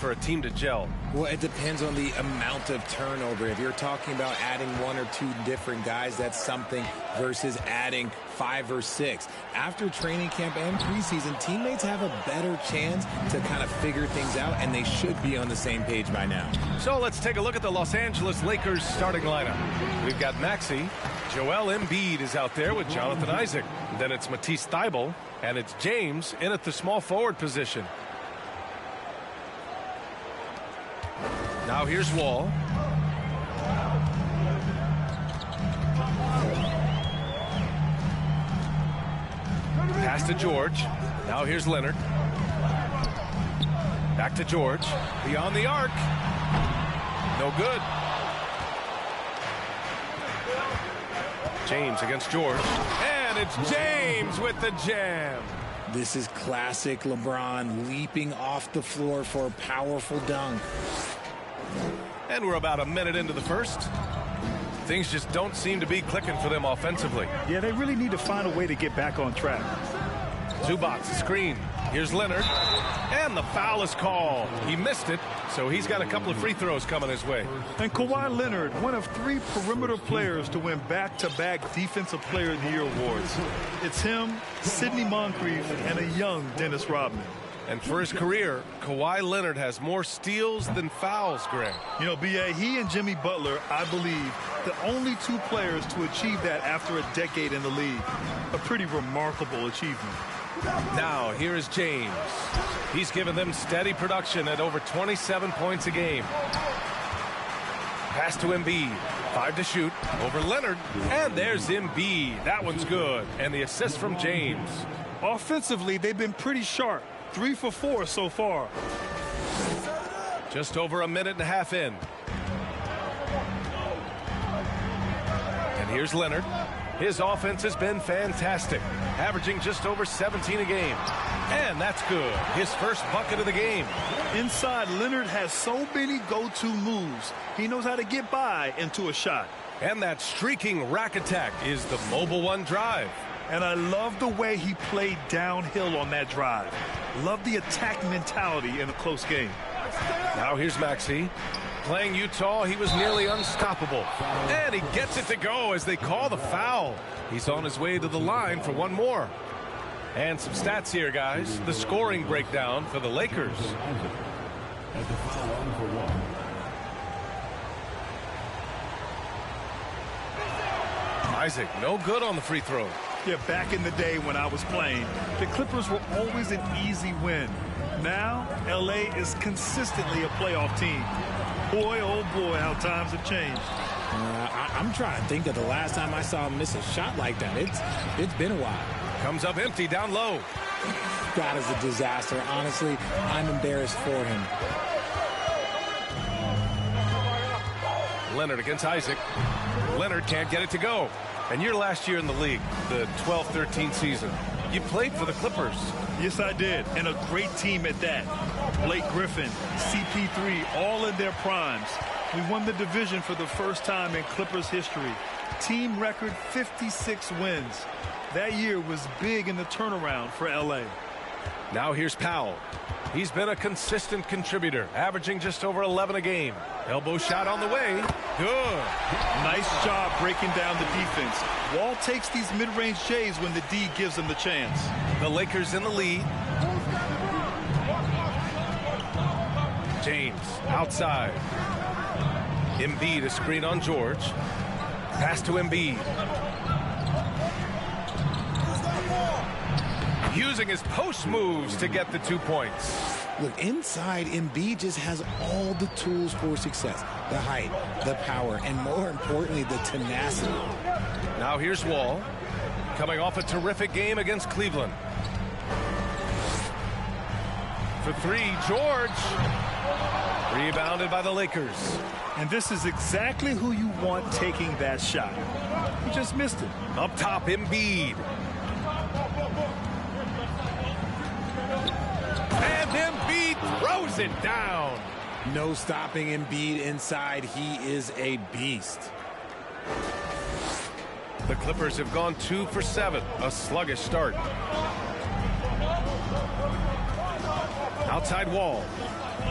for a team to gel? Well, it depends on the amount of turnover. If you're talking about adding 1 or 2 different guys, that's something, versus adding 5 or 6. After training camp and preseason, teammates have a better chance to kind of figure things out, and they should be on the same page by now. So let's take a look at the Los Angeles Lakers starting lineup. We've got Maxey. Joel Embiid is out there with Jonathan Isaac. Then it's Matisse Thybulle, and it's James in at the small forward position. Now here's Wall. Pass to George. Now here's Leonard. Back to George. Beyond the arc. No good. James against George. And it's James with the jam. This is classic LeBron, leaping off the floor for a powerful dunk. And we're about a minute into the first. Things just don't seem to be clicking for them offensively. Yeah, they really need to find a way to get back on track. Zubac, screen. Here's Leonard. And the foul is called. He missed it, so he's got a couple of free throws coming his way. And Kawhi Leonard, one of 3 perimeter players to win back-to-back Defensive Player of the Year awards. It's him, Sidney Moncrief, and a young Dennis Rodman. And for his career, Kawhi Leonard has more steals than fouls, Greg. You know, B.A., he and Jimmy Butler, I believe, the only 2 players to achieve that after a decade in the league. A pretty remarkable achievement. Now, here is James. He's given them steady production at over 27 points a game. Pass to Embiid. 5 to shoot. Over Leonard. And there's Embiid. That one's good. And the assist from James. Offensively, they've been pretty sharp. 3 for 4 so far. Just over a minute and a half in. And here's Leonard. His offense has been fantastic, averaging just over 17 a game. And that's good. His first bucket of the game. Inside, Leonard has so many go-to moves. He knows how to get by into a shot. And that streaking rack attack is the mobile one drive. And I love the way he played downhill on that drive. Love the attack mentality in a close game. Now here's Maxey. Playing Utah, he was nearly unstoppable. And he gets it to go as they call the foul. He's on his way to the line for one more. And some stats here, guys. The scoring breakdown for the Lakers. Isaac, no good on the free throw. Yeah, back in the day when I was playing, the Clippers were always an easy win. Now, L.A. is consistently a playoff team. Boy, oh boy, how times have changed. I'm trying to think of the last time I saw him miss a shot like that. It's been a while. Comes up empty down low. That is a disaster. Honestly, I'm embarrassed for him. Leonard against Isaac. Leonard can't get it to go. And your last year in the league, the 12-13 season, you played for the Clippers. Yes, I did, and a great team at that. Blake Griffin, CP3, all in their primes. We won the division for the first time in Clippers history. Team record 56 wins. That year was big in the turnaround for L.A. Now here's Powell. He's been a consistent contributor, averaging just over 11 a game. Elbow shot on the way. Good. Nice job breaking down the defense. Wall takes these mid-range J's when the D gives him the chance. The Lakers in the lead. James outside. Embiid a screen on George. Pass to Embiid. Using his post moves to get the 2 points. Look, inside, Embiid just has all the tools for success. The height, the power, and more importantly, the tenacity. Now here's Wall. Coming off a terrific game against Cleveland. For 3, George. Rebounded by the Lakers. And this is exactly who you want taking that shot. He just missed it. Up top, Embiid. And Embiid throws it down. No stopping Embiid inside. He is a beast. The Clippers have gone 2 for 7. A sluggish start. Outside Wall.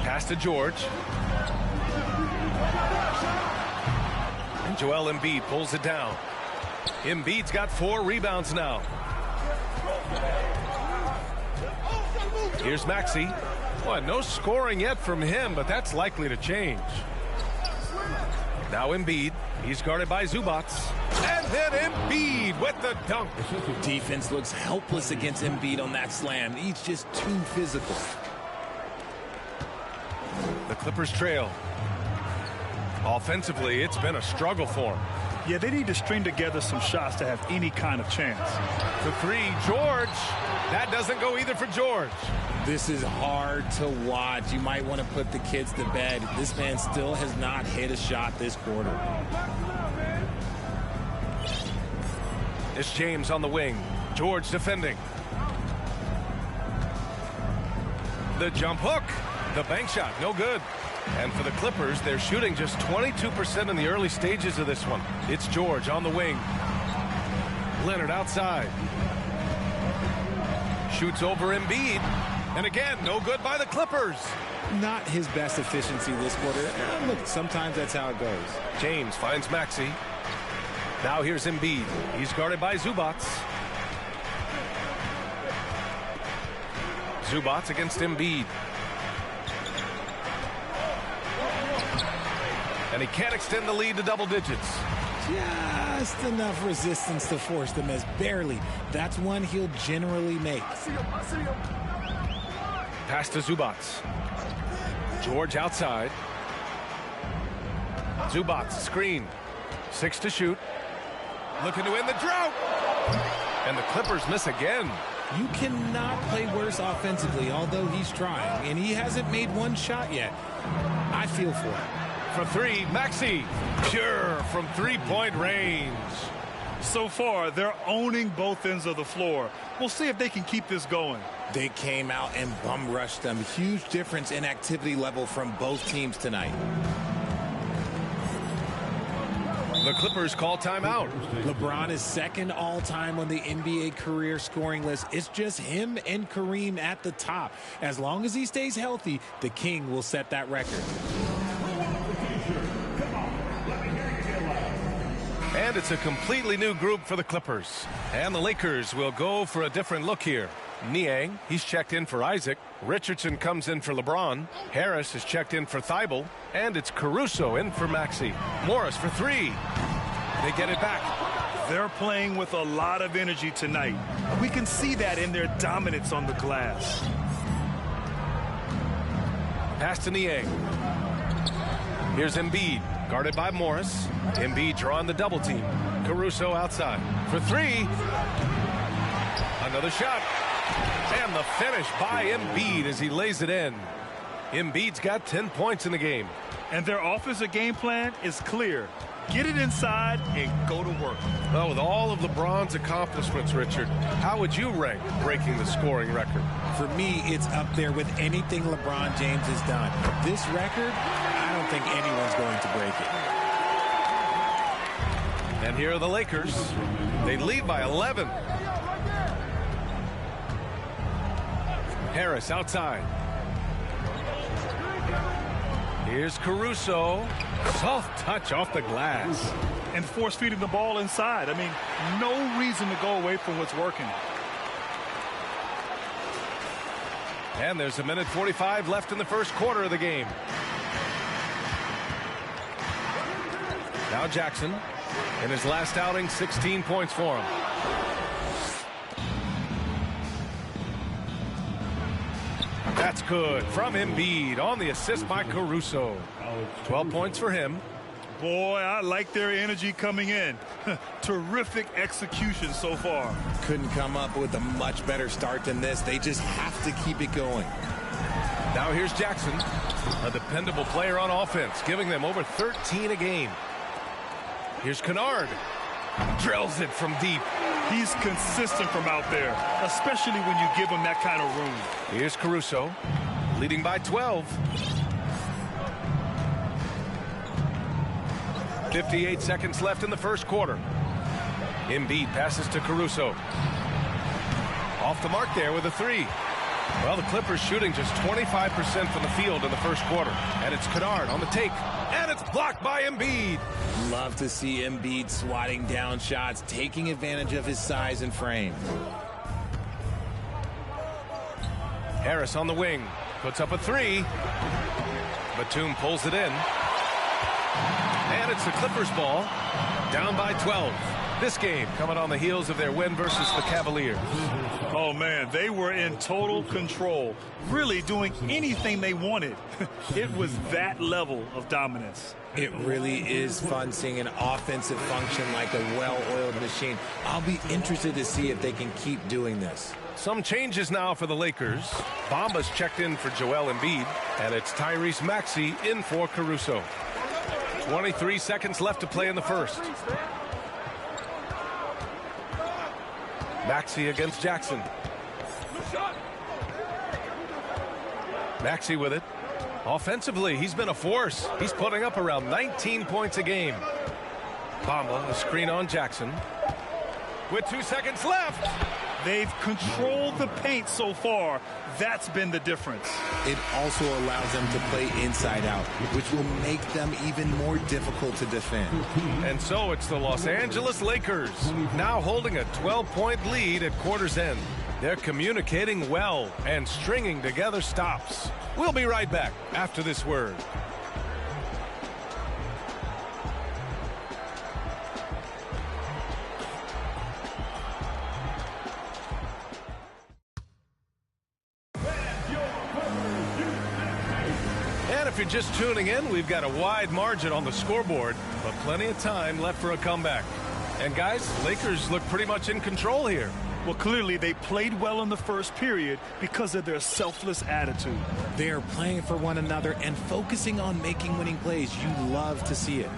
Pass to George. And Joel Embiid pulls it down. Embiid's got 4 rebounds now. Here's Maxey. Well, no scoring yet from him, but that's likely to change. Now Embiid. He's guarded by Zubac. And then Embiid with the dunk. Defense looks helpless against Embiid on that slam. He's just too physical. The Clippers trail. Offensively, it's been a struggle for them. Yeah, they need to string together some shots to have any kind of chance. The 3, George. That doesn't go either for George. This is hard to watch. You might want to put the kids to bed. This man still has not hit a shot this quarter. It's James on the wing. George defending. The jump hook. The bank shot, no good. And for the Clippers, they're shooting just 22% in the early stages of this one. It's George on the wing. Leonard outside. Shoots over Embiid. And again, no good by the Clippers. Not his best efficiency this quarter. Look, sometimes that's how it goes. James finds Maxey. Now here's Embiid. He's guarded by Zubac. Zubac against Embiid. And he can't extend the lead to double digits. Just enough resistance to force them as barely. That's one he'll generally make. Pass to Zubac. George outside. Zubac screen. 6 to shoot. Looking to end the drought. And the Clippers miss again. You cannot play worse offensively, although he's trying. And he hasn't made one shot yet. I feel for him. For 3, Maxey. Pure from 3-point range. So far, they're owning both ends of the floor. We'll see if they can keep this going. They came out and bum rushed them. Huge difference in activity level from both teams tonight. The Clippers call timeout. LeBron is second all-time on the NBA career scoring list. It's just him and Kareem at the top. As long as he stays healthy, the King will set that record. And it's a completely new group for the Clippers. And the Lakers will go for a different look here. Niang, he's checked in for Isaac. Richardson comes in for LeBron. Harris is checked in for Thibault. And it's Caruso in for Maxey. Morris for 3. They get it back. They're playing with a lot of energy tonight. We can see that in their dominance on the glass. Pass to Niang. Here's Embiid, guarded by Morris. Embiid drawing the double team. Caruso outside for 3. Another shot. And the finish by Embiid as he lays it in. Embiid's got 10 points in the game. And their offensive game plan is clear. Get it inside and go to work. Well, with all of LeBron's accomplishments, Richard, how would you rank breaking the scoring record? For me, it's up there with anything LeBron James has done. This record, I don't think anyone's going to break it. And here are the Lakers. They lead by 11. Harris outside. Here's Caruso. Soft touch off the glass. And force feeding the ball inside. I mean, no reason to go away from what's working. And there's 1:45 left in the first quarter of the game. Now Jackson. In his last outing, 16 points for him. That's good from Embiid on the assist by Caruso. 12 points for him. Boy, I like their energy coming in. Terrific execution so far. Couldn't come up with a much better start than this. They just have to keep it going. Now here's Jackson, a dependable player on offense, giving them over 13 a game. Here's Kennard. Drills it from deep. He's consistent from out there, especially when you give him that kind of room. Here's Caruso, leading by 12. 58 seconds left in the first quarter. Embiid passes to Caruso. Off the mark there with a 3. Well, the Clippers shooting just 25% from the field in the first quarter. And it's Kennard on the take. And it's blocked by Embiid. Love to see Embiid swatting down shots, taking advantage of his size and frame. Harris on the wing. Puts up a three. Batum pulls it in. And it's the Clippers ball. Down by 12. This game coming on the heels of their win versus the Cavaliers. Oh, man, they were in total control, really doing anything they wanted. It was that level of dominance. It really is fun seeing an offensive function like a well-oiled machine. I'll be interested to see if they can keep doing this. Some changes now for the Lakers. Bamba's checked in for Joel Embiid, and it's Tyrese Maxey in for Caruso. 23 seconds left to play in the first. Maxey against Jackson. Maxey with it. Offensively, he's been a force. He's putting up around 19 points a game. Bamba, a screen on Jackson. With 2 seconds left. They've controlled the paint so far. That's been the difference. It also allows them to play inside out, which will make them even more difficult to defend. And so it's the Los Angeles Lakers, now holding a 12-point lead at quarter's end. They're communicating well and stringing together stops. We'll be right back after this word. If you're just tuning in, we've got a wide margin on the scoreboard, but plenty of time left for a comeback. And guys, Lakers look pretty much in control here. Well, clearly they played well in the first period because of their selfless attitude. They are playing for one another and focusing on making winning plays. You love to see it.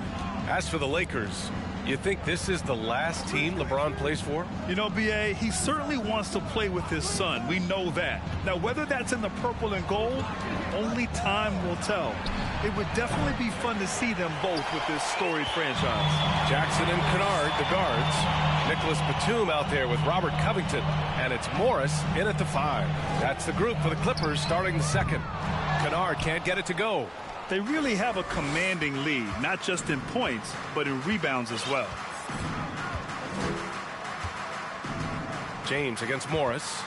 As for the Lakers, you think this is the last team LeBron plays for? You know, B.A., he certainly wants to play with his son. We know that. Now, whether that's in the purple and gold, only time will tell. It would definitely be fun to see them both with this storied franchise. Jackson and Kennard, the guards. Nicholas Batum out there with Robert Covington. And it's Morris in at the 5. That's the group for the Clippers starting the second. Kennard can't get it to go. They really have a commanding lead, not just in points, but in rebounds as well. James against Morris.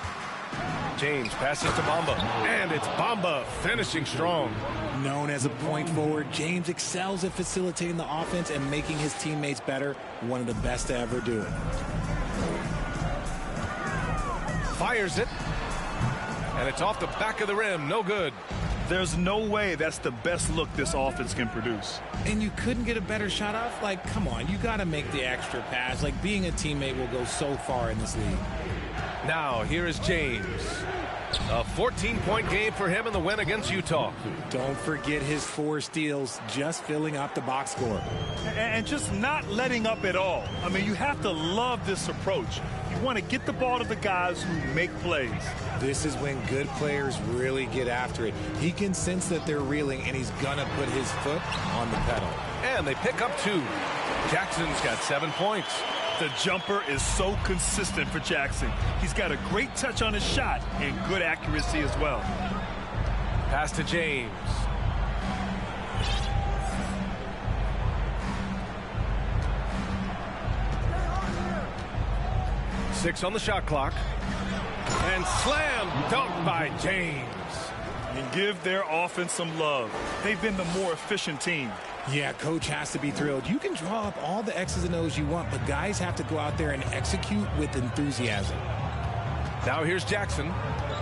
James passes to Bamba. And it's Bamba finishing strong. Known as a point forward, James excels at facilitating the offense and making his teammates better. One of the best to ever do it. Fires it. And it's off the back of the rim. No good. There's no way that's the best look this offense can produce. And you couldn't get a better shot off? Like, come on, you got to make the extra pass. Like, being a teammate will go so far in this league. Now, here is James. A 14-point game for him in the win against Utah. Don't forget his 4 steals, just filling up the box score. And just not letting up at all. I mean, you have to love this approach. You want to get the ball to the guys who make plays. This is when good players really get after it. He can sense that they're reeling, and he's going to put his foot on the pedal. And they pick up 2. Jackson's got 7 points. The jumper is so consistent for Jackson. He's got a great touch on his shot and good accuracy as well. Pass to James. Six on the shot clock. And slam dunk by James. And give their offense some love. They've been the more efficient team. Yeah, coach has to be thrilled. You can draw up all the X's and O's you want, but guys have to go out there and execute with enthusiasm. Now here's Jackson.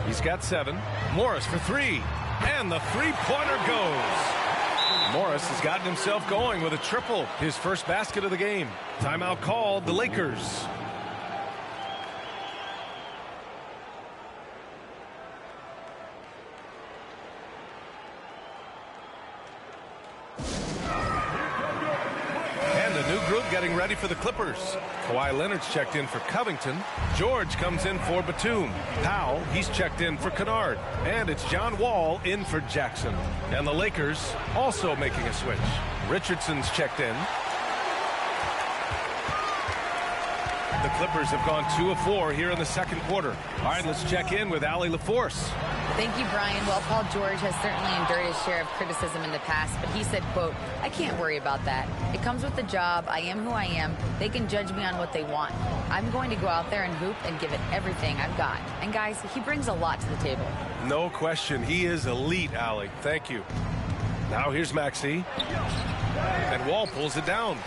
He's got 7. Morris for 3. And the three-pointer goes. Morris has gotten himself going with a triple. His first basket of the game. Timeout called the Lakers. Getting ready for the Clippers. Kawhi Leonard's checked in for Covington. George comes in for Batum. Powell, he's checked in for Kennard. And it's John Wall in for Jackson. And the Lakers also making a switch. Richardson's checked in. The Clippers have gone 2 of 4 here in the second quarter. All right, let's check in with Allie LaForce. Thank you, Brian. Well, Paul George has certainly endured his share of criticism in the past, but he said, quote, "I can't worry about that. It comes with the job. I am who I am. They can judge me on what they want. I'm going to go out there and hoop and give it everything I've got." And guys, he brings a lot to the table. No question. He is elite, Allie. Thank you. Now here's Maxey. And Wall pulls it down.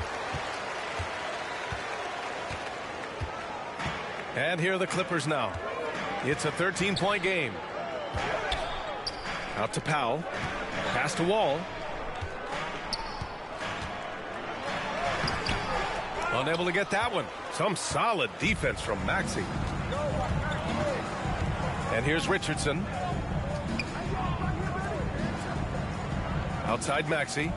And here are the Clippers now. It's a 13-point game. Out to Powell. Pass to Wall. Unable to get that one. Some solid defense from Maxey. And here's Richardson. Outside Maxey.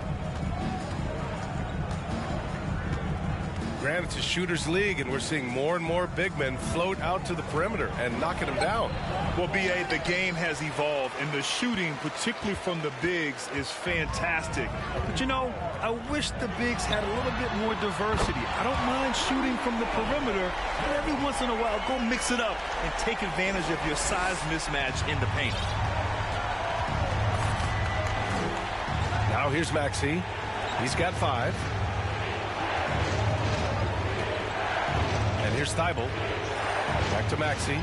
Granted, it's a shooter's league, and we're seeing more and more big men float out to the perimeter and knocking them down. Well, B.A., the game has evolved, and the shooting, particularly from the bigs, is fantastic. But, you know, I wish the bigs had a little bit more diversity. I don't mind shooting from the perimeter, but every once in a while, go mix it up and take advantage of your size mismatch in the paint. Now here's Maxey. He's got 5. And here's Thibault. Back to Maxey.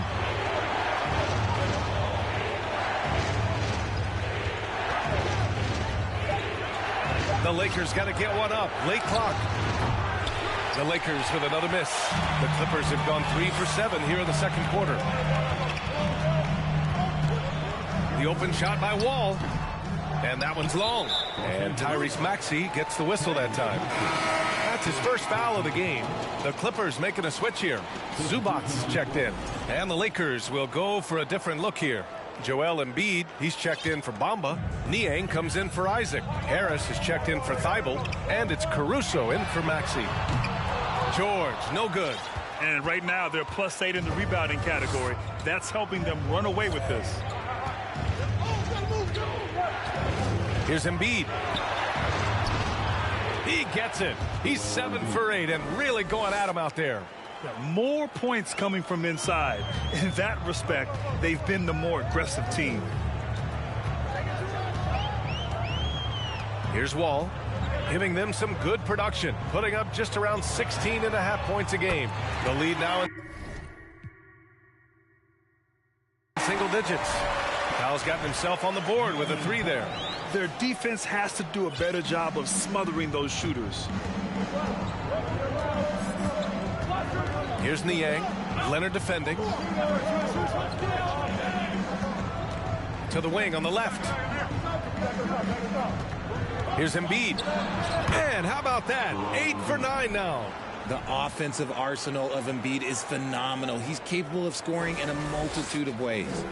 The Lakers got to get one up. Late clock. The Lakers with another miss. The Clippers have gone 3 for 7 here in the second quarter. The open shot by Wall. And that one's long. And Tyrese Maxey gets the whistle that time. That's his first foul of the game. The Clippers making a switch here. Zubats checked in. And the Lakers will go for a different look here. Joel Embiid, he's checked in for Bamba. Niang comes in for Isaac. Harris is checked in for Thibault. And it's Caruso in for Maxey. George, no good. And right now, they're +8 in the rebounding category. That's helping them run away with this. Here's Embiid. He gets it. He's 7 for 8 and really going at him out there. More points coming from inside. In that respect, they've been the more aggressive team. Here's Wall, giving them some good production, putting up just around 16.5 points a game. The lead now in single digits. Powell's gotten himself on the board with a 3 there. Their defense has to do a better job of smothering those shooters. Here's Niang. Leonard defending. To the wing on the left. Here's Embiid. And how about that? 8 for 9 now. The offensive arsenal of Embiid is phenomenal. He's capable of scoring in a multitude of ways.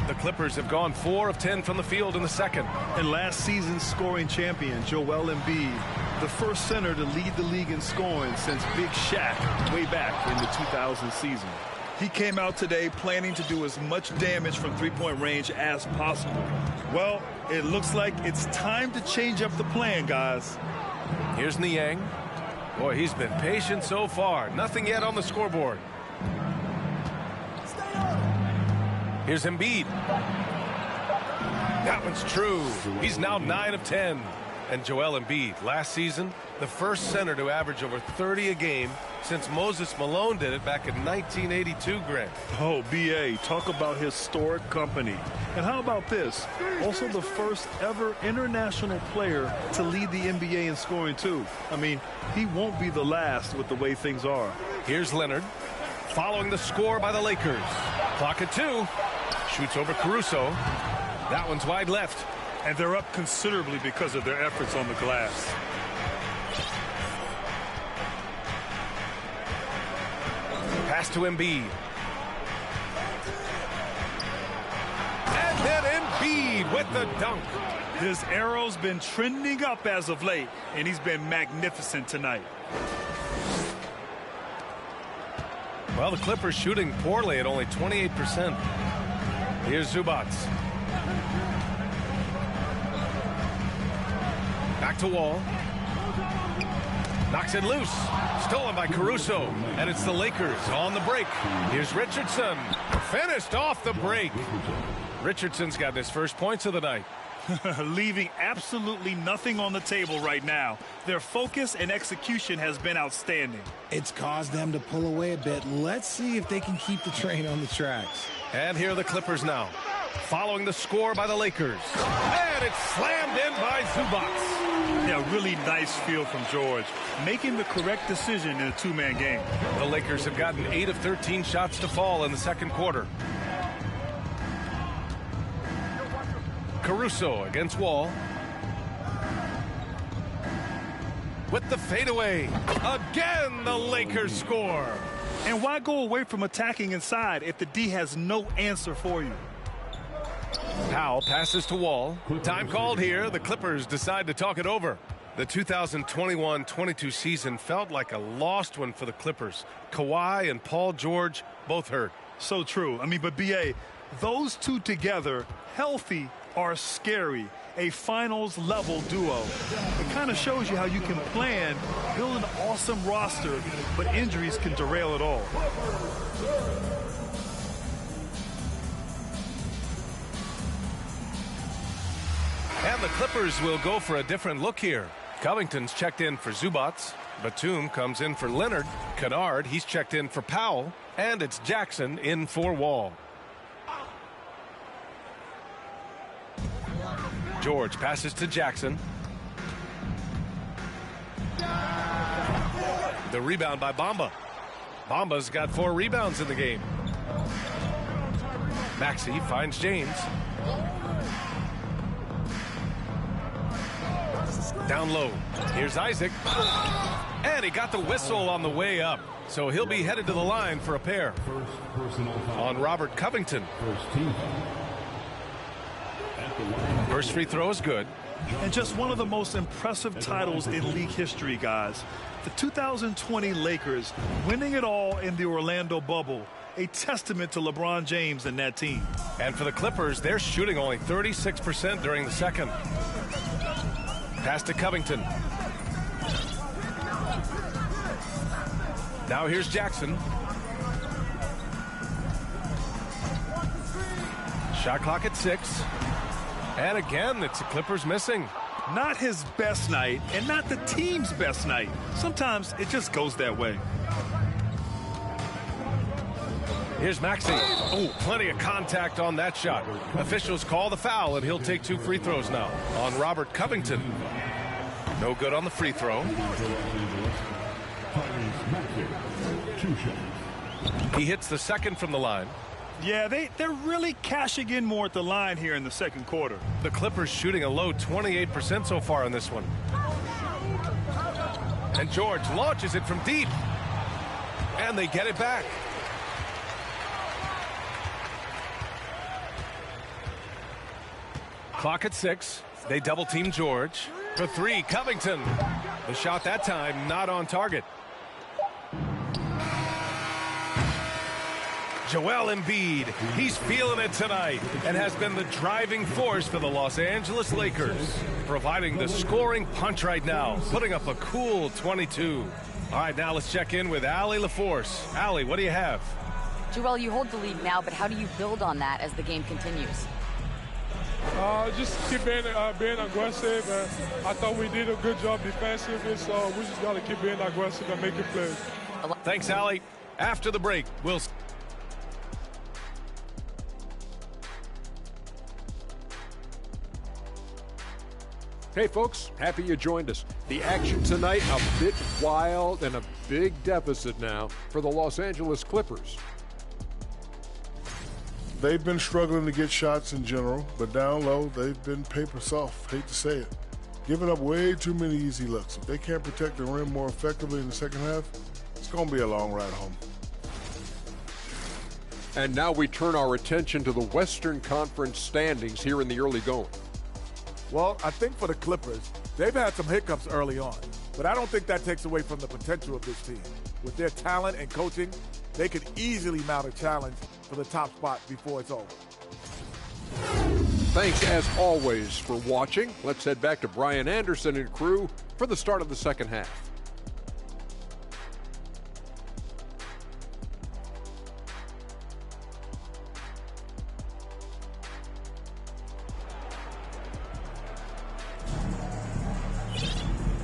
The Clippers have gone 4 of 10 from the field in the second. And last season's scoring champion, Joel Embiid, the first center to lead the league in scoring since Big Shaq way back in the 2000 season. He came out today planning to do as much damage from three-point range as possible. Well, it looks like it's time to change up the plan, guys. Here's Niang. Boy, he's been patient so far. Nothing yet on the scoreboard. Here's Embiid. That one's true. He's now 9 of 10. And Joel Embiid, last season, the first center to average over 30 a game since Moses Malone did it back in 1982, Grant. Oh, B.A., talk about historic company. And how about this? Also the first ever international player to lead the NBA in scoring, too. I mean, he won't be the last with the way things are. Here's Leonard, following the score by the Lakers. Clock at 2. Shoots over Caruso. That one's wide left. And they're up considerably because of their efforts on the glass. Pass to Embiid. And then Embiid with the dunk. His arrow's been trending up as of late, and he's been magnificent tonight. Well, the Clippers shooting poorly at only 28%. Here's Zubats. Back to Wall. Knocks it loose. Stolen by Caruso. And it's the Lakers on the break. Here's Richardson. Finished off the break. Richardson's got his first points of the night. Leaving absolutely nothing on the table right now. Their focus and execution has been outstanding. It's caused them to pull away a bit. Let's see if they can keep the train on the tracks. And here are the Clippers now, following the score by the Lakers. And it's slammed in by Zubac. Yeah, really nice feel from George, making the correct decision in a two-man game. The Lakers have gotten 8 of 13 shots to fall in the second quarter. Caruso against Wall. With the fadeaway. Again, the Lakers score. And why go away from attacking inside if the D has no answer for you? Powell passes to Wall. Time called here. The Clippers decide to talk it over. The 2021-22 season felt like a lost one for the Clippers. Kawhi and Paul George both hurt. So true. I mean, but B.A., those two together, healthy, are scary. A finals-level duo. It kind of shows you how you can plan, build an awesome roster, but injuries can derail it all. And the Clippers will go for a different look here. Covington's checked in for Zubac. Batum comes in for Leonard. Kennard, he's checked in for Powell. And it's Jackson in for Wall. George passes to Jackson. The rebound by Bamba. Bamba's got 4 rebounds in the game. Maxey finds James. Down low. Here's Isaac. And he got the whistle on the way up. So he'll be headed to the line for a pair. On Robert Covington. First free throw is good. And just one of the most impressive titles in league history, guys. The 2020 Lakers winning it all in the Orlando bubble. A testament to LeBron James and that team. And for the Clippers, they're shooting only 36% during the second. Pass to Covington. Now here's Jackson. Shot clock at 6. And again, it's the Clippers missing. Not his best night and not the team's best night. Sometimes it just goes that way. Here's Maxey. Oh, plenty of contact on that shot. Officials call the foul, and he'll take 2 free throws now on Robert Covington. No good on the free throw. He hits the second from the line. Yeah, they're really cashing in more at the line here in the second quarter. The Clippers shooting a low 28% so far in this one. And George launches it from deep. And they get it back. Clock at 6. They double team George. For 3, Covington. The shot that time not on target. Joel Embiid, he's feeling it tonight and has been the driving force for the Los Angeles Lakers, providing the scoring punch right now, putting up a cool 22. All right, now let's check in with Allie LaForce. Allie, what do you have? Joel, you hold the lead now, but how do you build on that as the game continues? Just keep being aggressive. I thought we did a good job defensively, so we just got to keep being aggressive and making plays. Thanks, Allie. After the break, we'll... Hey folks, happy you joined us. The action tonight a bit wild and a big deficit now for the Los Angeles Clippers. They've been struggling to get shots in general, but down low, they've been paper soft, hate to say it. Giving up way too many easy looks. If they can't protect the rim more effectively in the second half, it's going to be a long ride home. And now we turn our attention to the Western Conference standings here in the early going. Well, I think for the Clippers, they've had some hiccups early on, but I don't think that takes away from the potential of this team. With their talent and coaching, they could easily mount a challenge for the top spot before it's over. Thanks, as always, for watching. Let's head back to Brian Anderson and crew for the start of the second half.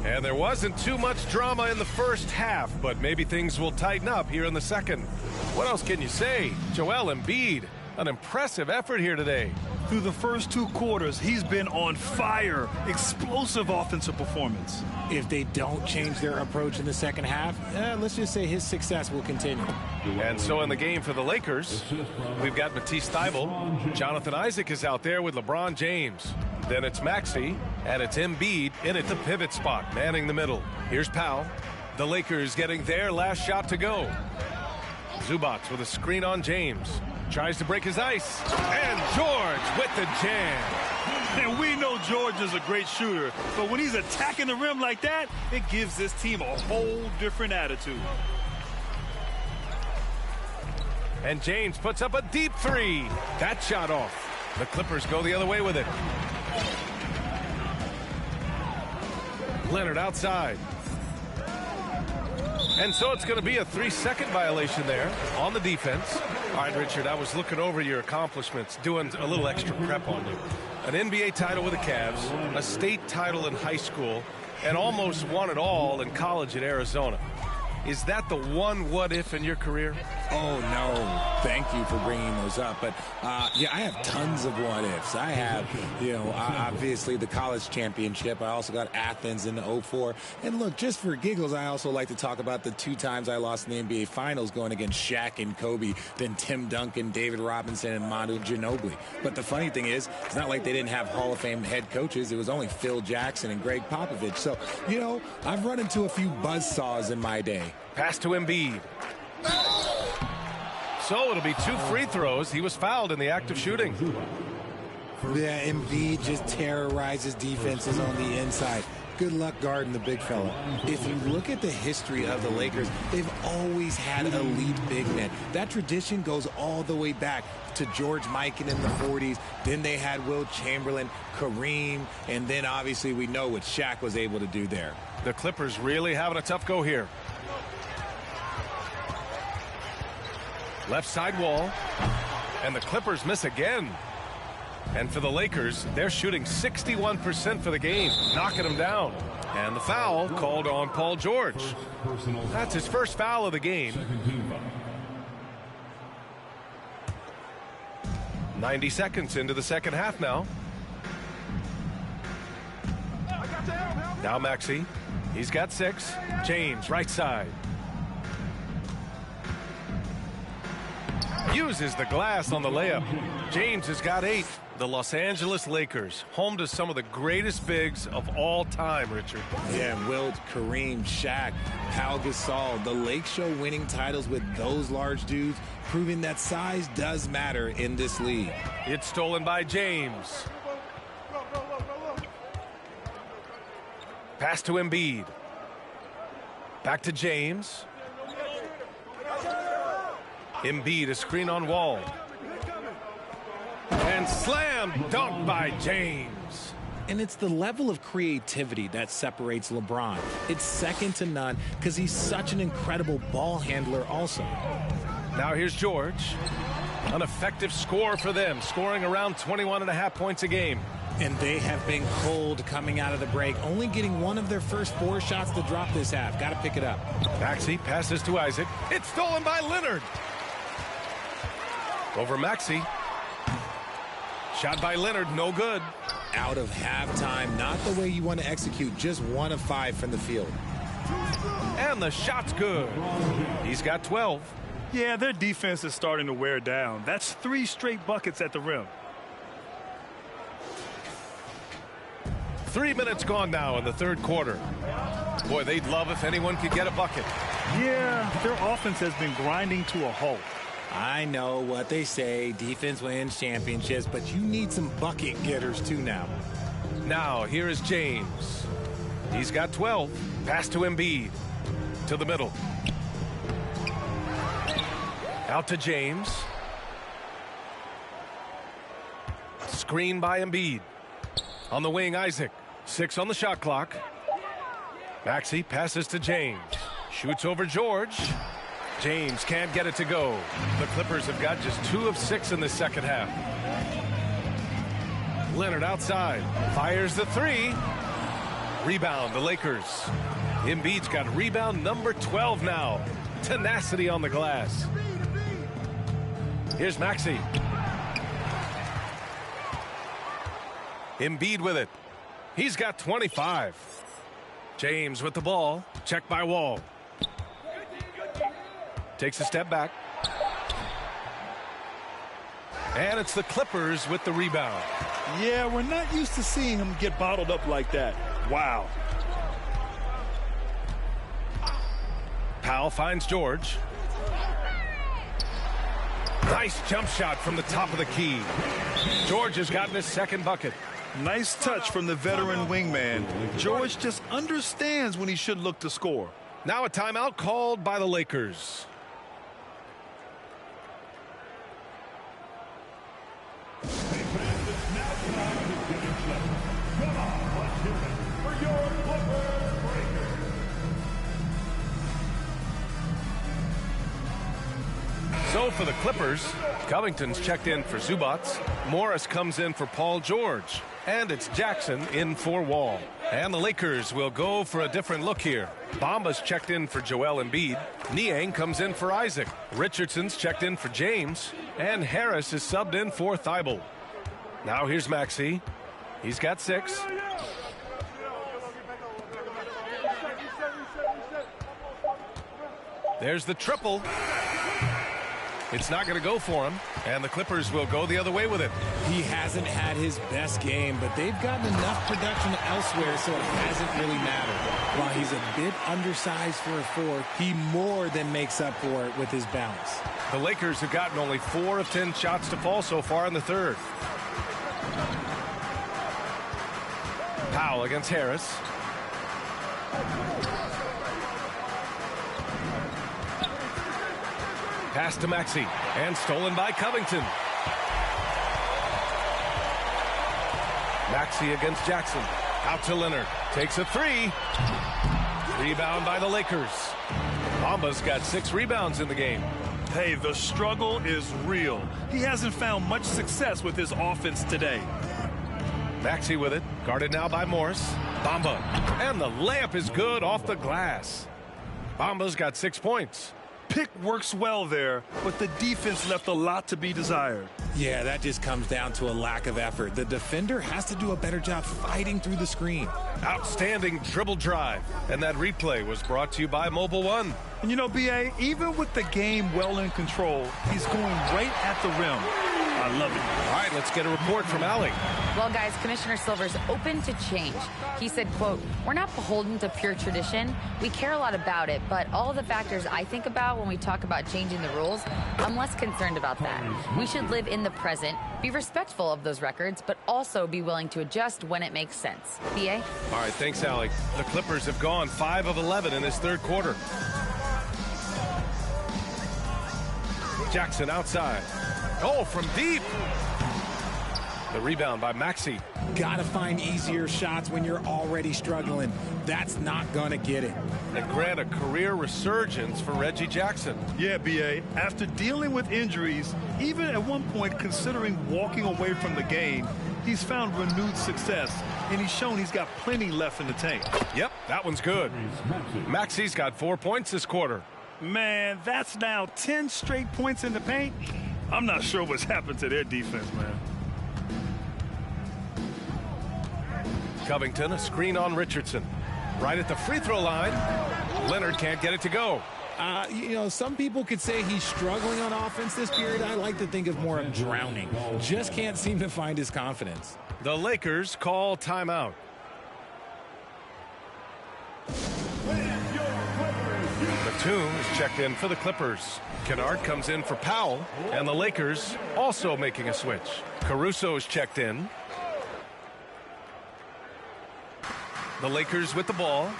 And there wasn't too much drama in the first half, but maybe things will tighten up here in the second. What else can you say? Joel Embiid, an impressive effort here today. Through the first 2 quarters, he's been on fire. Explosive offensive performance. If they don't change their approach in the second half, let's just say his success will continue. And so in the game for the Lakers, we've got Matisse Thybulle. Jonathan Isaac is out there with LeBron James. Then it's Maxey, and it's Embiid in at the pivot spot, manning the middle. Here's Powell. The Lakers getting their last shot to go. Zubac with a screen on James. Tries to break his ice. And George with the jam. And we know George is a great shooter, but when he's attacking the rim like that, it gives this team a whole different attitude. And James puts up a deep 3. That shot off. The Clippers go the other way with it. Leonard outside. And so it's going to be a 3-second violation there on the defense. All right, Richard, I was looking over your accomplishments, doing a little extra prep on you. An NBA title with the Cavs, a state title in high school, and almost won it all in college at Arizona. Is that the one what-if in your career? Oh, no. Thank you for bringing those up. But, yeah, I have tons of what-ifs. I have, obviously the college championship. I also got Athens in the 04. And, look, just for giggles, I also like to talk about the 2 times I lost in the NBA Finals going against Shaq and Kobe, then Tim Duncan, David Robinson, and Manu Ginobili. But the funny thing is, it's not like they didn't have Hall of Fame head coaches. It was only Phil Jackson and Greg Popovich. So, I've run into a few buzzsaws in my day. Pass to Embiid. So it'll be 2 free throws. He was fouled in the act of shooting. Yeah, Embiid just terrorizes defenses on the inside. Good luck guarding the big fella. If you look at the history of the Lakers, they've always had elite big men. That tradition goes all the way back to George Mikan in the 40s. Then they had Will Chamberlain, Kareem, and then obviously we know what Shaq was able to do there. The Clippers really having a tough go here. Left side wall, and the Clippers miss again. And for the Lakers, they're shooting 61% for the game, knocking them down. And the foul called on Paul George. That's his first foul of the game. 90 seconds into the second half now. Now Maxey. He's got 6. James, right side. Uses the glass on the layup. James has got 8. The Los Angeles Lakers, home to some of the greatest bigs of all time, Richard. Yeah, Wilt, Kareem, Shaq, Pau Gasol. The Lake Show winning titles with those large dudes, proving that size does matter in this league. It's stolen by James. Pass to Embiid. Back to James. Embiid, a screen on Wall. And slam dunk by James. And it's the level of creativity that separates LeBron. It's second to none because he's such an incredible ball handler also. Now here's George. An effective score for them, scoring around 21.5 points a game. And they have been cold coming out of the break, only getting one of their first 4 shots to drop this half. Got to pick it up. Maxey passes to Isaac. It's stolen by Leonard. Over Maxey. Shot by Leonard, no good. Out of halftime, not the way you want to execute, just 1 of 5 from the field. And the shot's good. He's got 12. Yeah, their defense is starting to wear down. That's 3 straight buckets at the rim. 3 minutes gone now in the third quarter. Boy, they'd love if anyone could get a bucket. Yeah, their offense has been grinding to a halt. I know what they say, defense wins championships, but you need some bucket getters too now. Now, here is James. He's got 12. Pass to Embiid. To the middle. Out to James. Screen by Embiid. On the wing, Isaac. 6 on the shot clock. Maxey passes to James. Shoots over George. James can't get it to go. The Clippers have got just 2 of 6 in the second half. Leonard outside. Fires the 3. Rebound, the Lakers. Embiid's got rebound number 12 now. Tenacity on the glass. Here's Maxey. Embiid with it. He's got 25. James with the ball. Check by Wall. Takes a step back. And it's the Clippers with the rebound. Yeah, we're not used to seeing him get bottled up like that. Wow. Powell finds George. Nice jump shot from the top of the key. George has gotten his second bucket. Nice touch from the veteran wingman. George just understands when he should look to score. Now a timeout called by the Lakers. So for the Clippers, Covington's checked in for Zubats. Morris comes in for Paul George. And it's Jackson in for Wall. And the Lakers will go for a different look here. Bamba's checked in for Joel Embiid. Niang comes in for Isaac. Richardson's checked in for James. And Harris is subbed in for Thibault. Now here's Maxey. He's got 6. There's the triple. It's not going to go for him, and the Clippers will go the other way with it. He hasn't had his best game, but they've gotten enough production elsewhere, so it hasn't really mattered. While he's a bit undersized for a 4, he more than makes up for it with his bounce. The Lakers have gotten only 4 of 10 shots to fall so far in the third. Powell against Harris. Pass to Maxey, and stolen by Covington. Maxey against Jackson. Out to Leonard. Takes a 3. Rebound by the Lakers. Bamba's got 6 rebounds in the game. Hey, the struggle is real. He hasn't found much success with his offense today. Maxey with it. Guarded now by Morris. Bamba. And the layup is good off the glass. Bamba's got 6 points. Pick works well there, but the defense left a lot to be desired. Yeah, that just comes down to a lack of effort. The defender has to do a better job fighting through the screen. Outstanding dribble drive. And that replay was brought to you by Mobile One. And you know, B.A., even with the game well in control, he's going right at the rim. I love it. All right, let's get a report from Allie. Well, guys, Commissioner Silver's open to change. He said, quote, "We're not beholden to pure tradition. We care a lot about it, but all the factors I think about when we talk about changing the rules, I'm less concerned about that. We should live in the present, be respectful of those records, but also be willing to adjust when it makes sense." B.A.? All right, thanks, Allie. The Clippers have gone 5 of 11 in this third quarter. Jackson outside. Oh, from deep. The rebound by Maxey. Gotta find easier shots when you're already struggling. That's not gonna get it. And grant a career resurgence for Reggie Jackson. Yeah, B.A., after dealing with injuries, even at one point considering walking away from the game, he's found renewed success, and he's shown he's got plenty left in the tank. Yep, that one's good. Maxey's got 4 points this quarter. Man, that's now 10 straight points in the paint. I'm not sure what's happened to their defense, man. Covington, a screen on Richardson. Right at the free throw line. Leonard can't get it to go. You know, some people could say he's struggling on offense this period. I like to think of more of drowning. Just can't seem to find his confidence. The Lakers call timeout. Batum is checked in for the Clippers. Kennard comes in for Powell, and the Lakers also making a switch. Caruso is checked in. The Lakers with the ball.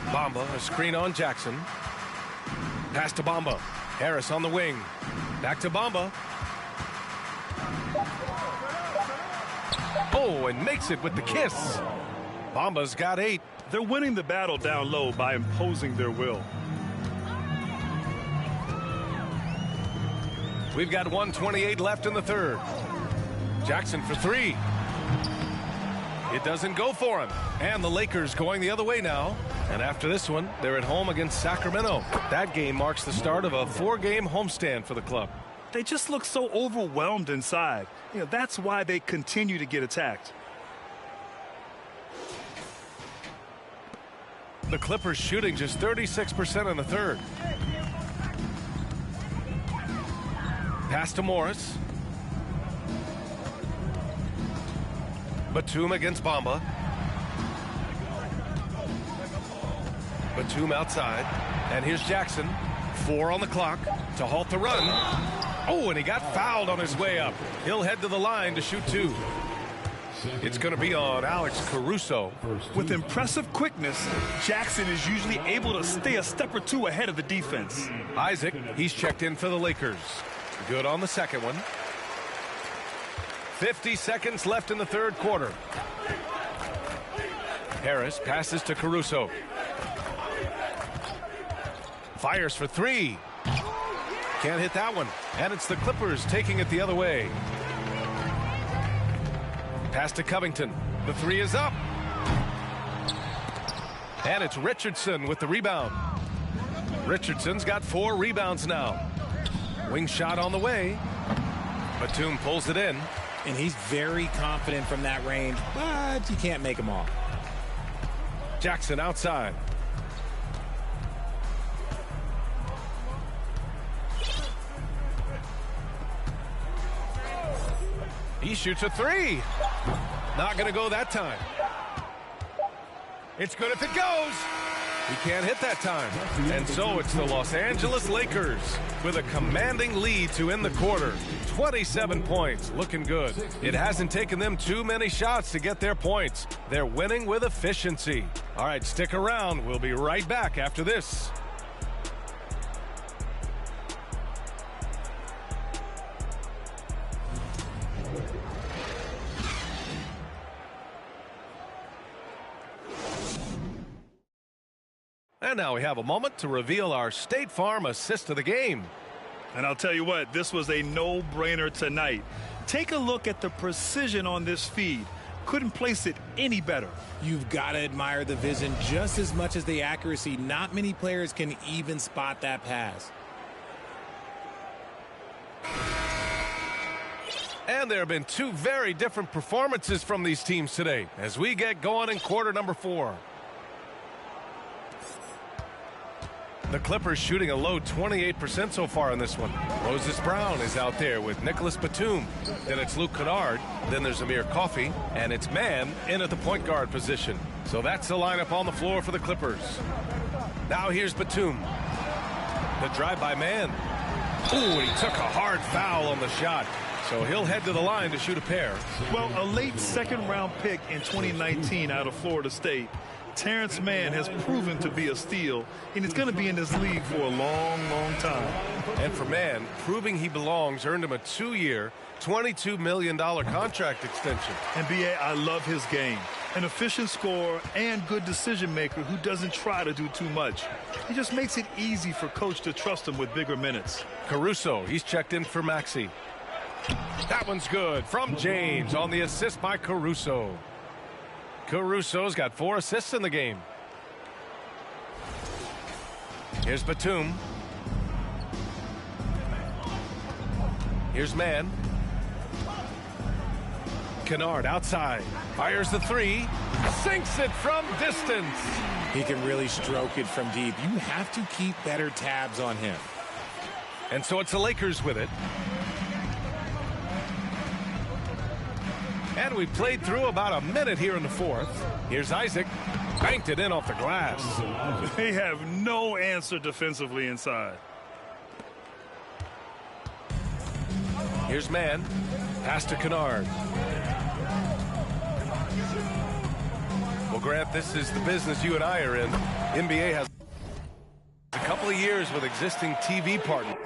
Bamba, a screen on Jackson. Pass to Bamba. Harris on the wing. Back to Bamba. Oh, and makes it with the kiss. Bamba's got 8. They're winning the battle down low by imposing their will. We've got 1:28 left in the third. Jackson for three. It doesn't go for him. And the Lakers going the other way now. And after this one, they're at home against Sacramento. That game marks the start of a 4-game homestand for the club. They just look so overwhelmed inside. That's why they continue to get attacked. The Clippers shooting just 36% in the third. Pass to Morris. Batum against Bamba. Batum outside. And here's Jackson. 4 on the clock to halt the run. Oh, and he got fouled on his way up. He'll head to the line to shoot 2. It's going to be on Alex Caruso. With impressive quickness, Jackson is usually able to stay a step or two ahead of the defense. Isaac, he's checked in for the Lakers. Good on the second one. 50 seconds left in the third quarter. Harris passes to Caruso. Fires for 3. Can't hit that one. And it's the Clippers taking it the other way. Pass to Covington. The 3 is up. And it's Richardson with the rebound. Richardson's got 4 rebounds now. Wing shot on the way. Batum pulls it in. And he's very confident from that range, but you can't make him all. Jackson outside. He shoots a 3. Not going to go that time. It's good if it goes. He can't hit that time. And so it's the Los Angeles Lakers with a commanding lead to end the quarter. 27 points, looking good. It hasn't taken them too many shots to get their points. They're winning with efficiency. All right, stick around. We'll be right back after this. And now we have a moment to reveal our State Farm assist of the game. And I'll tell you what, this was a no-brainer tonight. Take a look at the precision on this feed. Couldn't place it any better. You've got to admire the vision just as much as the accuracy. Not many players can even spot that pass. And there have been 2 very different performances from these teams today as we get going in quarter number 4. The Clippers shooting a low 28% so far in this one. Moses Brown is out there with Nicholas Batum. Then it's Luke Kennard. Then there's Amir Coffey. And it's Mann in at the point guard position. So that's the lineup on the floor for the Clippers. Now here's Batum. The drive by Mann. Ooh, he took a hard foul on the shot. So he'll head to the line to shoot a pair. Well, a late second-round pick in 2019 out of Florida State. Terrence Mann has proven to be a steal, and he's going to be in this league for a long, long time. And for Mann, proving he belongs earned him a 2-year, $22 million contract extension. And B.A., I love his game. An efficient scorer and good decision maker who doesn't try to do too much. He just makes it easy for coach to trust him with bigger minutes. Caruso, he's checked in for Maxey. That one's good from James on the assist by Caruso. Caruso's got 4 assists in the game. Here's Batum. Here's Mann. Kennard outside. Fires the 3. Sinks it from distance. He can really stroke it from deep. You have to keep better tabs on him. And so it's the Lakers with it. And we played through about a minute here in the 4th. Here's Isaac. Banked it in off the glass. They have no answer defensively inside. Here's Mann. Pass to Kennard. Well, Grant, this is the business you and I are in. NBA has a couple of years with existing TV partners.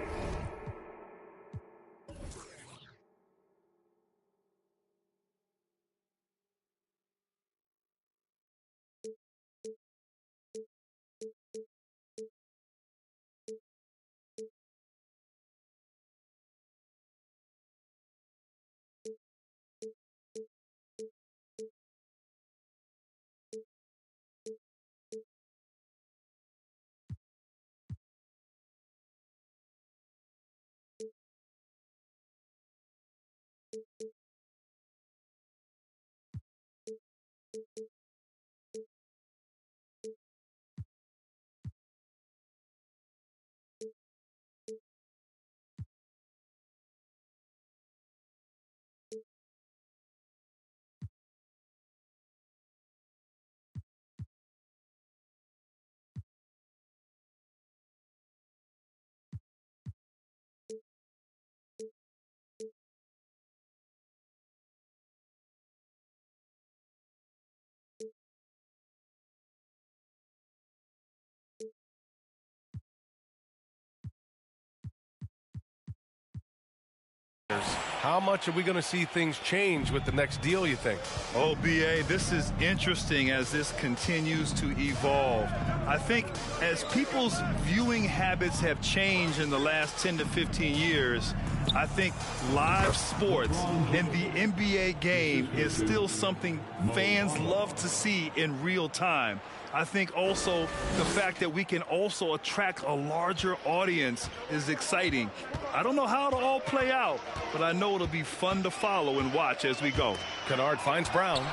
How much are we going to see things change with the next deal, you think? Oh, B.A., this is interesting as this continues to evolve. I think as people's viewing habits have changed in the last 10 to 15 years, I think live sports and the NBA game is still something fans love to see in real time. I think also the fact that we can also attract a larger audience is exciting. I don't know how it'll all play out, but I know it'll be fun to follow and watch as we go. Kennard finds Brown.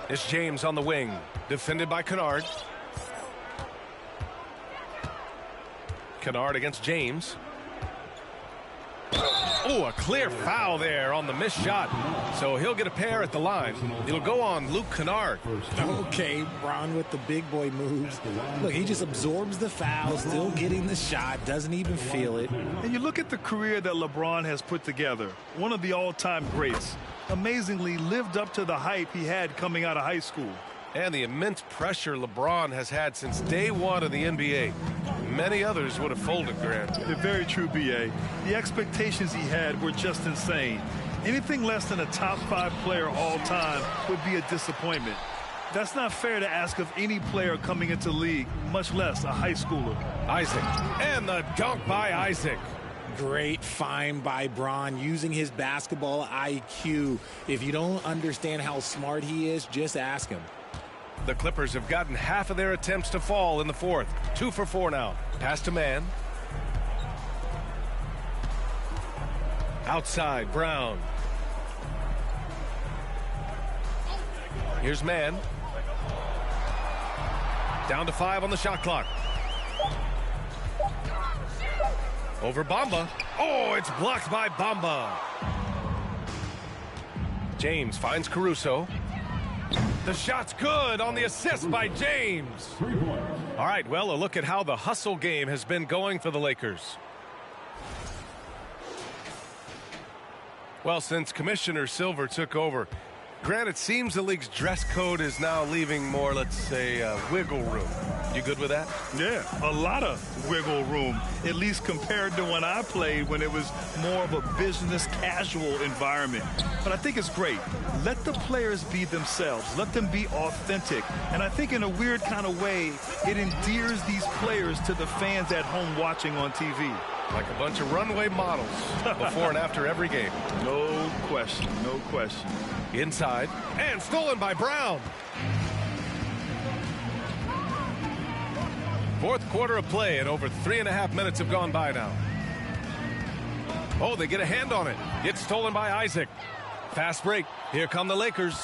It's James on the wing, defended by Kennard. Kennard against James. Oh, a clear foul there on the missed shot. So he'll get a pair at the line. It'll go on Luke Kennard. Okay, Bron with the big boy moves. Look, he just absorbs the foul, still getting the shot, doesn't even feel it. And you look at the career that LeBron has put together, one of the all-time greats. Amazingly lived up to the hype he had coming out of high school. And the immense pressure LeBron has had since day one of the NBA. Many others would have folded, Grant. You're very true, B.A. The expectations he had were just insane. Anything less than a top 5 player all time would be a disappointment. That's not fair to ask of any player coming into the league, much less a high schooler. Isaac. And the dunk by Isaac. Great find by Bron using his basketball IQ. If you don't understand how smart he is, just ask him. The Clippers have gotten half of their attempts to fall in the fourth. 2 for 4 now. Pass to man. Outside, Brown. Here's man. Down to 5 on the shot clock. Over Bamba. Oh, it's blocked by Bamba. James finds Caruso. The shot's good on the assist by James. All right, well, a look at how the hustle game has been going for the Lakers. Well, since Commissioner Silver took over, Grant, it seems the league's dress code is now leaving more, let's say, wiggle room. You good with that? Yeah, a lot of wiggle room, at least compared to when I played, when it was more of a business casual environment. But I think it's great. Let the players be themselves. Let them be authentic. And I think in a weird kind of way, it endears these players to the fans at home watching on TV. Like a bunch of runway models before and after every game. No question, no question. Inside, and stolen by Brown. Fourth quarter of play, and over 3.5 minutes have gone by now. Oh, they get a hand on it. It's stolen by Isaac. Fast break. Here come the Lakers.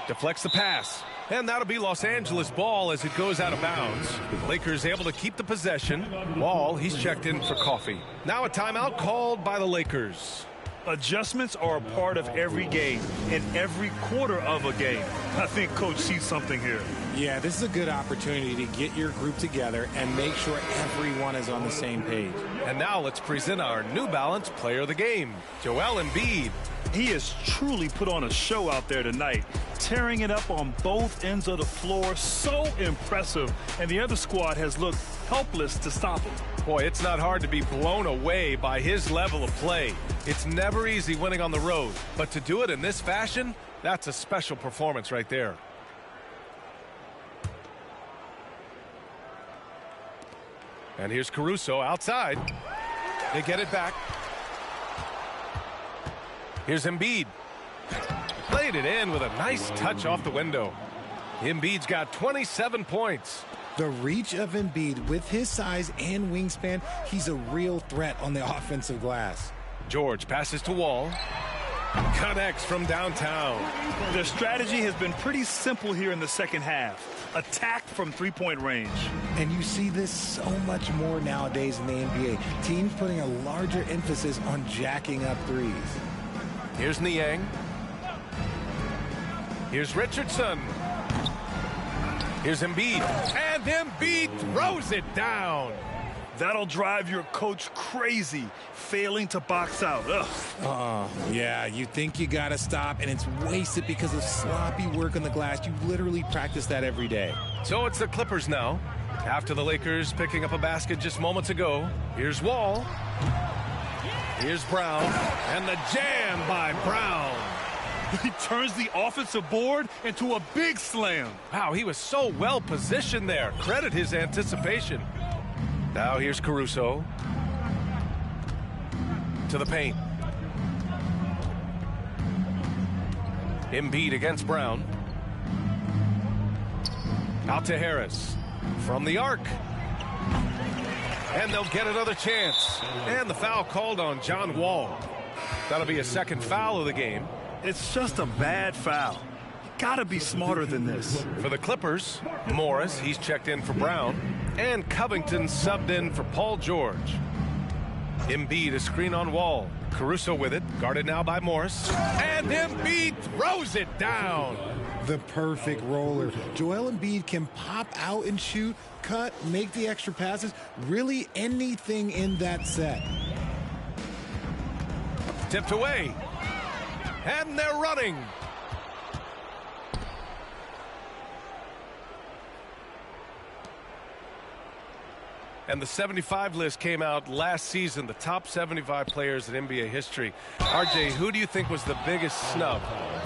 Deflects the pass. And that'll be Los Angeles ball as it goes out of bounds. Lakers able to keep the possession. Wall, he's checked in for coffee. Now a timeout called by the Lakers. Adjustments are a part of every game and every quarter of a game. I think Coach sees something here. Yeah, this is a good opportunity to get your group together and make sure everyone is on the same page. And now let's present our New Balance player of the game, Joel Embiid. He has truly put on a show out there tonight, tearing it up on both ends of the floor. So impressive. And the other squad has looked helpless to stop him. Boy, it's not hard to be blown away by his level of play. It's never easy winning on the road, but to do it in this fashion, that's a special performance right there. And here's Caruso outside. They get it back. Here's Embiid. Played it in with a nice touch off the window. Embiid's got 27 points. The reach of Embiid with his size and wingspan, he's a real threat on the offensive glass. George passes to Wall. Connects from downtown. Their strategy has been pretty simple here in the second half. Attack from three-point range. And you see this so much more nowadays in the NBA. Teams putting a larger emphasis on jacking up threes. Here's Niang. Here's Richardson. Here's Embiid. And Embiid throws it down. That'll drive your coach crazy, failing to box out. Ugh. Yeah, you think you got to stop, and it's wasted because of sloppy work on the glass. You literally practice that every day. So it's the Clippers now. After the Lakers picking up a basket just moments ago, here's Wall. Here's Brown, and the jam by Brown. He turns the offensive board into a big slam. Wow, he was so well positioned there. Credit his anticipation. Now here's Caruso. To the paint. Embiid against Brown. Out to Harris. From the arc. And they'll get another chance. And the foul called on John Wall. That'll be a second foul of the game. It's just a bad foul. You gotta be smarter than this. For the Clippers, Morris, he's checked in for Brown. And Covington subbed in for Paul George. Embiid, a screen on Wall. Caruso with it, guarded now by Morris. And Embiid throws it down. The perfect roller. Joel Embiid can pop out and shoot, cut, make the extra passes, really anything in that set. Tipped away. And they're running. And the 75 list came out last season, the top 75 players in NBA history. RJ, who do you think was the biggest snub?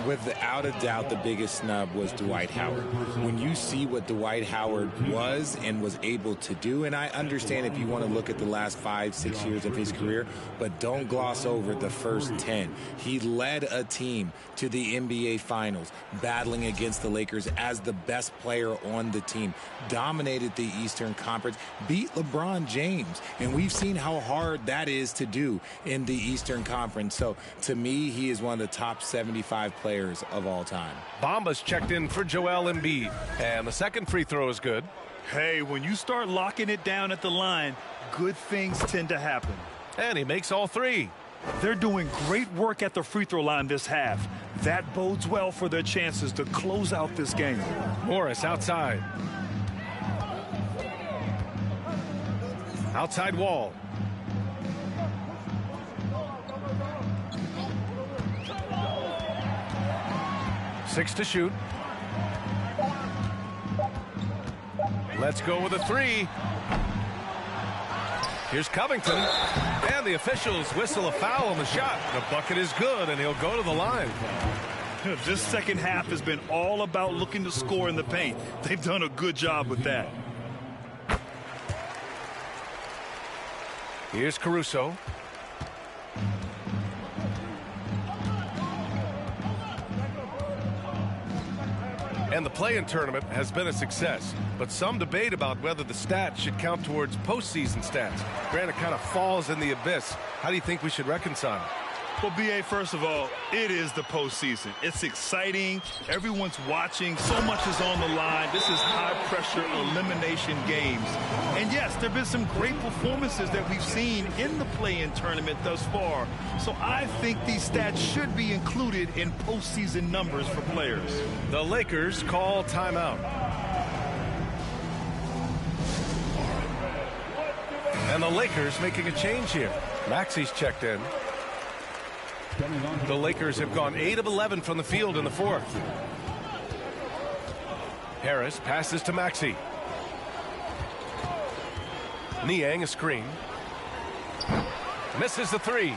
Without a doubt, the biggest snub was Dwight Howard. When you see what Dwight Howard was and was able to do, and I understand if you want to look at the last 5-6 years of his career, but don't gloss over the first 10. He led a team to the NBA Finals, battling against the Lakers as the best player on the team, dominated the Eastern Conference, beat LeBron James, and we've seen how hard that is to do in the Eastern Conference. So to me, he is one of the top 75 players of all time. Bamba's checked in for Joel Embiid, and the second free throw is good. Hey, when you start locking it down at the line, good things tend to happen. And he makes all three. They're doing great work at the free throw line this half. That bodes well for their chances to close out this game. Morris outside. Outside Wall. Six to shoot. Let's go with a three. Here's Covington. And the officials whistle a foul on the shot. The bucket is good, and he'll go to the line. This second half has been all about looking to score in the paint. They've done a good job with that. Here's Caruso. And the play-in tournament has been a success, but some debate about whether the stats should count towards postseason stats. Granted, kind of falls in the abyss. How do you think we should reconcile? Well, B.A., first of all, it is the postseason. It's exciting. Everyone's watching. So much is on the line. This is high-pressure elimination games. And, yes, there have been some great performances that we've seen in the play-in tournament thus far. So I think these stats should be included in postseason numbers for players. The Lakers call timeout. And the Lakers making a change here. Maxi's checked in. The Lakers have gone 8 of 11 from the field in the fourth. Harris passes to Maxey. Niang a screen. Misses the three.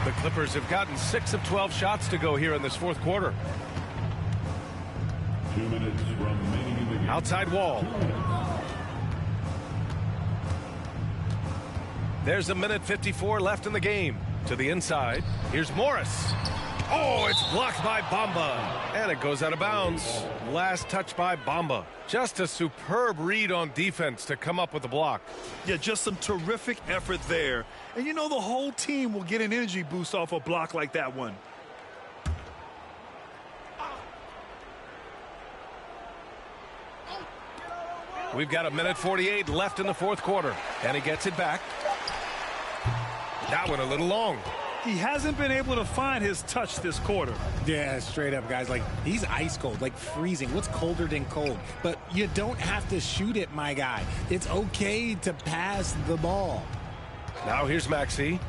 The Clippers have gotten 6 of 12 shots to go here in this fourth quarter. 2 minutes remaining in the game. Outside Wall. There's a minute 54 left in the game. To the inside. Here's Morris. Oh, it's blocked by Bamba. And it goes out of bounds. Last touch by Bamba. Just a superb read on defense to come up with the block. Yeah, just some terrific effort there. And you know the whole team will get an energy boost off a block like that one. We've got a minute 48 left in the fourth quarter. And he gets it back. That one a little long. He hasn't been able to find his touch this quarter. Yeah, straight up, guys. Like, he's ice cold, like freezing. What's colder than cold? But you don't have to shoot it, my guy. It's okay to pass the ball. Now here's Maxey.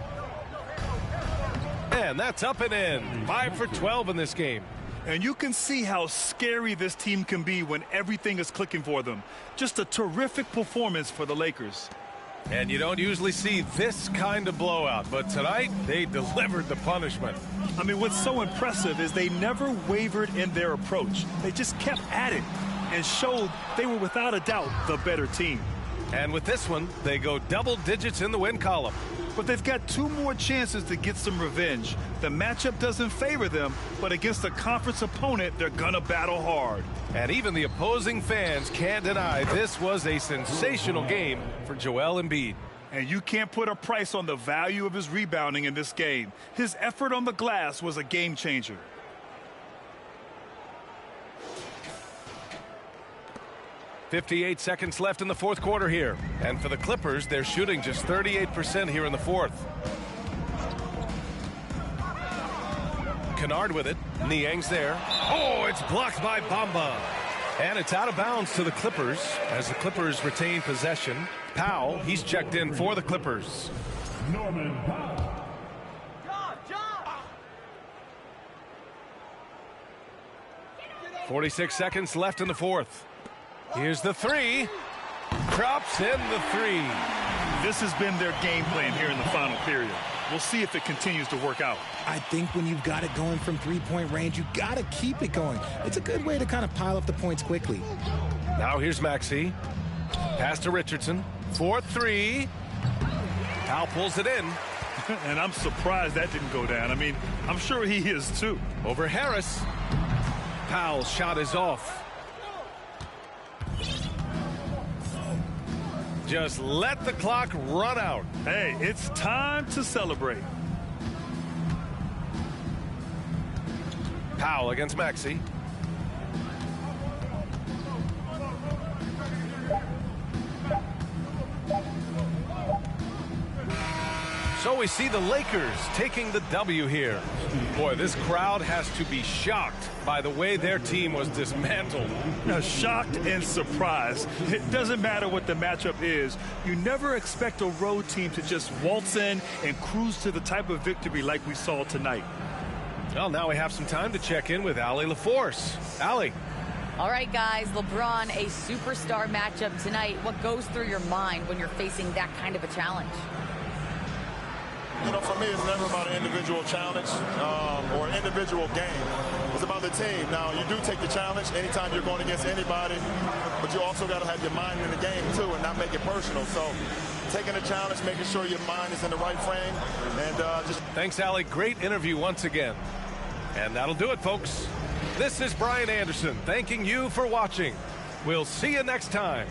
And that's up and in. 5 for 12 in this game. And you can see how scary this team can be when everything is clicking for them. Just a terrific performance for the Lakers. And you don't usually see this kind of blowout, but tonight they delivered the punishment. I mean, what's so impressive is they never wavered in their approach. They just kept at it and showed they were without a doubt the better team. And with this one, they go double digits in the win column. But they've got 2 more chances to get some revenge. The matchup doesn't favor them, but against a conference opponent, they're gonna battle hard. And even the opposing fans can't deny this was a sensational game for Joel Embiid. And you can't put a price on the value of his rebounding in this game. His effort on the glass was a game changer. .58 seconds left in the fourth quarter here. And for the Clippers, they're shooting just 38% here in the fourth. Kennard with it. Niang's there. Oh, it's blocked by Bamba. And it's out of bounds to the Clippers as the Clippers retain possession. Powell, he's checked in for the Clippers. Norman Powell. 46 seconds left in the fourth. Here's the three. Drops in the three. This has been their game plan here in the final period. We'll see if it continues to work out. I think when you've got it going from three-point range, you got to keep it going. It's a good way to kind of pile up the points quickly. Now here's Maxey. Pass to Richardson. 4-3. Powell pulls it in. And I'm surprised that didn't go down. I mean, I'm sure he is too. Over Harris. Powell's shot is off. Just let the clock run out. Hey, it's time to celebrate. Powell against Maxey. So we see the Lakers taking the W here. Boy, this crowd has to be shocked by the way their team was dismantled. Now, shocked and surprised. It doesn't matter what the matchup is. You never expect a road team to just waltz in and cruise to the type of victory like we saw tonight. Well, now we have some time to check in with Allie LaForce. Allie. All right, guys, LeBron, a superstar matchup tonight. What goes through your mind when you're facing that kind of a challenge? You know, for me, it's never about an individual challenge or an individual game. It's about the team. Now, you do take the challenge anytime you're going against anybody, but you also got to have your mind in the game, too, and not make it personal. So taking the challenge, making sure your mind is in the right frame, and just... Thanks, Allie. Great interview once again. And that'll do it, folks. This is Brian Anderson thanking you for watching. We'll see you next time.